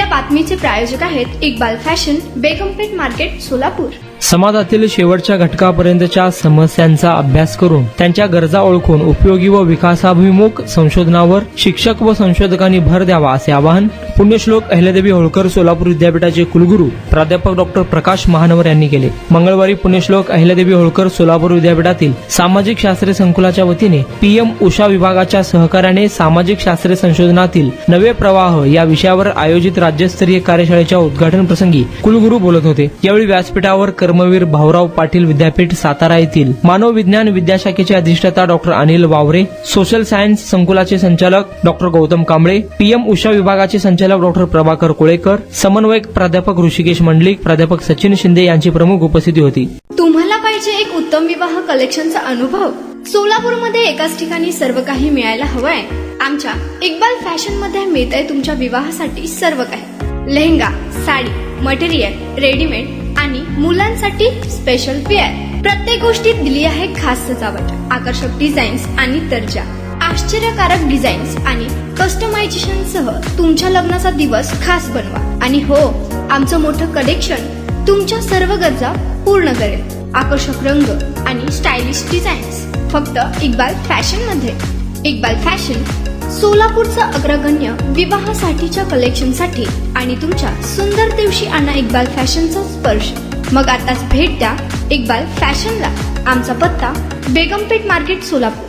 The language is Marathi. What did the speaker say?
या बातमीचे प्रायोजक आहेत इक्बाल फॅशन, बेगमपेठ मार्केट, सोलापूर। समाजातील शेवटच्या घटकापर्यंतच्या समस्यांचा अभ्यास करून त्यांच्या गरजा ओळखून उपयोगी व विकासाभिमुख संशोधनावर शिक्षक व संशोधकांनी भर द्यावा असे आवाहन पुण्यश्लोक अहिल्यादेवी होळकर सोलापूर विद्यापीठाचे कुलगुरू प्राध्यापक डॉक्टर प्रकाश महानवर यांनी केले। मंगळवारी पुण्यश्लोक अहिल्यादेवी होळकर सोलापूर विद्यापीठातील सामाजिक शास्त्रे संकुलाच्या वतीने पीएम उषा विभागाच्या सहकार्याने सामाजिक शास्त्रे संशोधनातील नवे प्रवाह या विषयावर आयोजित राज्यस्तरीय कार्यशाळेच्या उद्घाटन प्रसंगी कुलगुरू बोलत होते। यावेळी व्यासपीठावर कर्मवीर भाऊराव पाटील विद्यापीठ सातारा येथील मानव विज्ञान विद्याशाखेचे अधिष्ठाता डॉक्टर अनिल वावरे, सोशल सायन्स संकुलाचे संचालक डॉक्टर गौतम कांबळे, पीएम उषा विभागाचे संचालक डॉक्टर प्रभाकर कोळेकर, समन्वयक प्राध्यापक ऋषिकेश मंडलिक, प्राध्यापक सचिन शिंदे यांची प्रमुख उपस्थिती होती। तुम्हाला पाहिजे एक उत्तम विवाह कलेक्शनचा अनुभव? सोलापूरमध्ये एकाच ठिकाणी सर्व काही मिळायला हवंय? आमच्या इक्बाल फॅशन मध्ये मिळतंय तुमच्या विवाहासाठी सर्व काही। लेहंगा, साडी, मटेरियल, रेडीमेड आणि मुलांसाठी स्पेशल वेअर। प्रत्येक गोष्टीत दिली आहे खास सजावट, आकर्षक डिझाईन्स आणि दर्जा, आश्चर्यकारक डिझाईन्स आणि कस्टमायझेशन सह तुमच्या लग्नाचा दिवस खास बनवा। आणि हो, आमचं मोठं कलेक्शन तुमच्या सर्व गरजा पूर्ण करेल। आकर्षक रंग आणि स्टायलिश डिझाईन्स फक्त इक्बाल फॅशन मध्ये। इक्बाल फॅशन सोलापूरचा अग्रगण्य विवाहासाठीच्या कलेक्शनसाठी आणि तुमच्या सुंदर दिवशी आणा इक्बाल फॅशनचा स्पर्श। मग आताच भेट द्या इक्बाल फॅशनला। आमचा पत्ता बेगमपेठ मार्केट, सोलापूर।